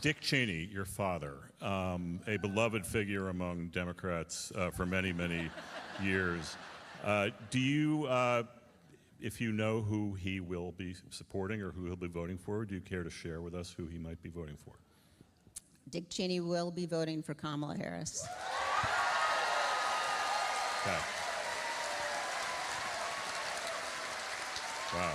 Dick Cheney, your father, a beloved figure among Democrats for many, many years. Do you, if you know who he will be supporting or who he'll be voting for, do you care to share with us who he might be voting for? Dick Cheney will be voting for Kamala Harris. Okay. Wow.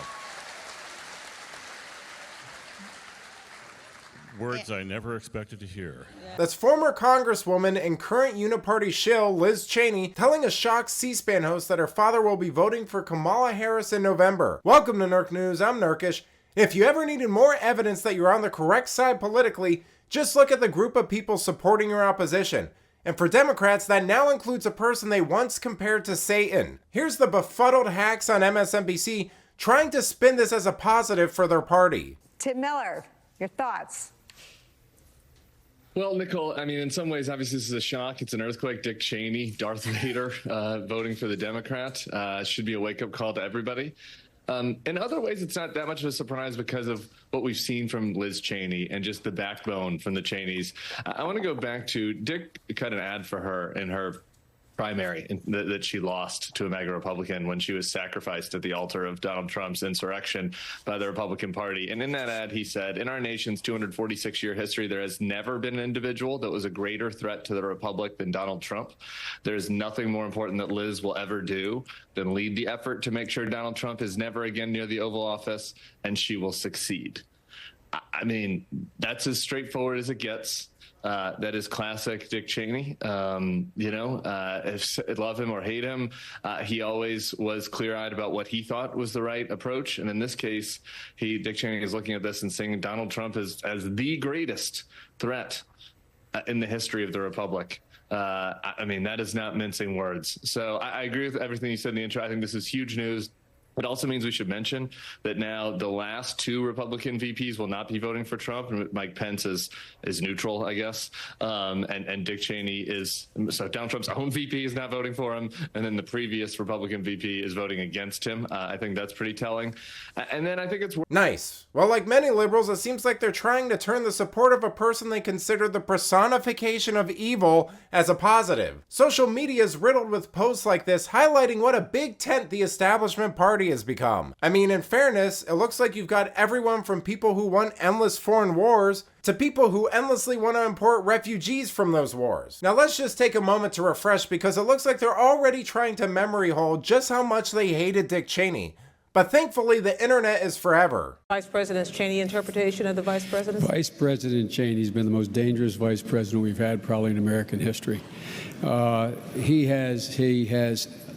Words I never expected to hear. That's former Congresswoman and current Uniparty shill Liz Cheney telling a shocked C-SPAN host that her father will be voting for Kamala Harris in November. Welcome to Nerk News, I'm Nerkish. If you ever needed more evidence that you're on the correct side politically, just look at the group of people supporting your opposition. And for Democrats, that now includes a person they once compared to Satan. Here's the befuddled hacks on MSNBC trying to spin this as a positive for their party. Tim Miller, your thoughts? Well, Nicole, I mean, in some ways, obviously, this is a shock. It's an earthquake. Dick Cheney, Darth Vader, voting for the Democrat should be a wake-up call to everybody. In other ways, it's not that much of a surprise because of what we've seen from Liz Cheney and just the backbone from the Cheneys. I want to go back to Dick cut an ad for her in her primary that she lost to a MAGA Republican when she was sacrificed at the altar of Donald Trump's insurrection by the Republican Party. And in that ad, he said, in our nation's 246-year history, there has never been an individual that was a greater threat to the Republic than Donald Trump. There's nothing more important that Liz will ever do than lead the effort to make sure Donald Trump is never again near the Oval Office, and she will succeed. I mean, that's as straightforward as it gets. That is classic Dick Cheney. If love him or hate him, he always was clear-eyed about what he thought was the right approach. And in this case, Dick Cheney is looking at this and saying Donald Trump is as the greatest threat in the history of the Republic. I mean, that is not mincing words. So I agree with everything you said in the intro. I think this is huge news. It also means we should mention that now the last two Republican VPs will not be voting for Trump, and Mike Pence is neutral, I guess. And Dick Cheney is, so Donald Trump's own VP is not voting for him, and then the previous Republican VP is voting against him. I think that's pretty telling. And then I think it's nice. Well, like many liberals, it seems like they're trying to turn the support of a person they consider the personification of evil as a positive. Social media is riddled with posts like this highlighting what a big tent the establishment party has become. I mean, in fairness, it looks like you've got everyone from people who want endless foreign wars to people who endlessly want to import refugees from those wars. Now let's just take a moment to refresh because it looks like they're already trying to memory hole just how much they hated Dick Cheney. But thankfully, the internet is forever. Vice President Cheney interpretation of the Vice President? Vice President Cheney's been the most dangerous vice president we've had probably in American history. He has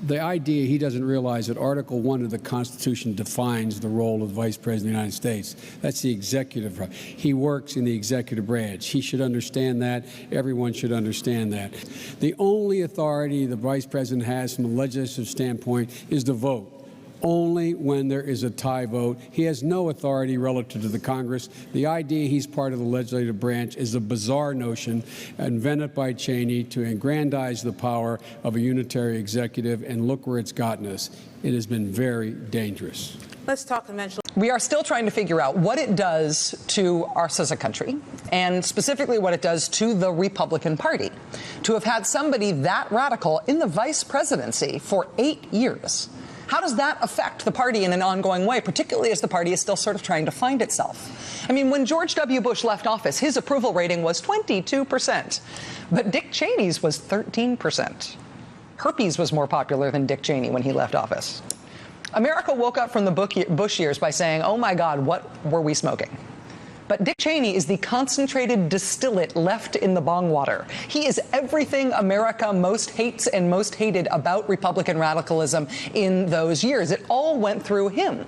the idea he doesn't realize that Article 1 of the Constitution defines the role of the Vice President of the United States. That's the executive. He works in the executive branch. He should understand that. Everyone should understand that. The only authority the Vice President has from a legislative standpoint is to vote. Only when there is a tie vote. He has no authority relative to the Congress. The idea he's part of the legislative branch is a bizarre notion invented by Cheney to aggrandize the power of a unitary executive, and look where it's gotten us. It has been very dangerous. Let's talk conventional. We are still trying to figure out what it does to us as a country, and specifically what it does to the Republican Party, to have had somebody that radical in the vice presidency for 8 years. How does that affect the party in an ongoing way, particularly as the party is still sort of trying to find itself? I mean, when George W. Bush left office, his approval rating was 22%, but Dick Cheney's was 13%. Herpes was more popular than Dick Cheney when he left office. America woke up from the Bush years by saying, oh my God, what were we smoking? But Dick Cheney is the concentrated distillate left in the bong water. He is everything America most hates and most hated about Republican radicalism in those years. It all went through him.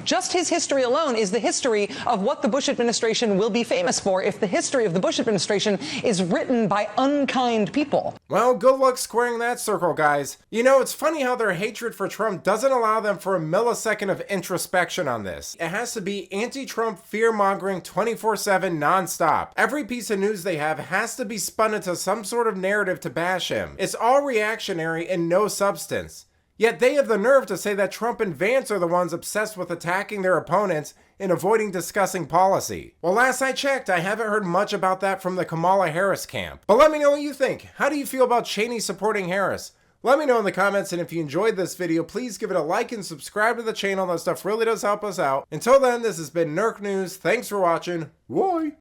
Just his history alone is the history of what the Bush administration will be famous for if the history of the Bush administration is written by unkind people. Well, good luck squaring that circle, guys. You know, it's funny how their hatred for Trump doesn't allow them for a millisecond of introspection on this. It has to be anti-Trump fear-mongering 24/7 nonstop. Every piece of news they have has to be spun into some sort of narrative to bash him. It's all reactionary and no substance. Yet they have the nerve to say that Trump and Vance are the ones obsessed with attacking their opponents in avoiding discussing policy. Well, last I checked, I haven't heard much about that from the Kamala Harris camp. But let me know what you think. How do you feel about Cheney supporting Harris? Let me know in the comments, and if you enjoyed this video, please give it a like and subscribe to the channel. That stuff really does help us out. Until then, this has been Nerk News. Thanks for watching. Bye.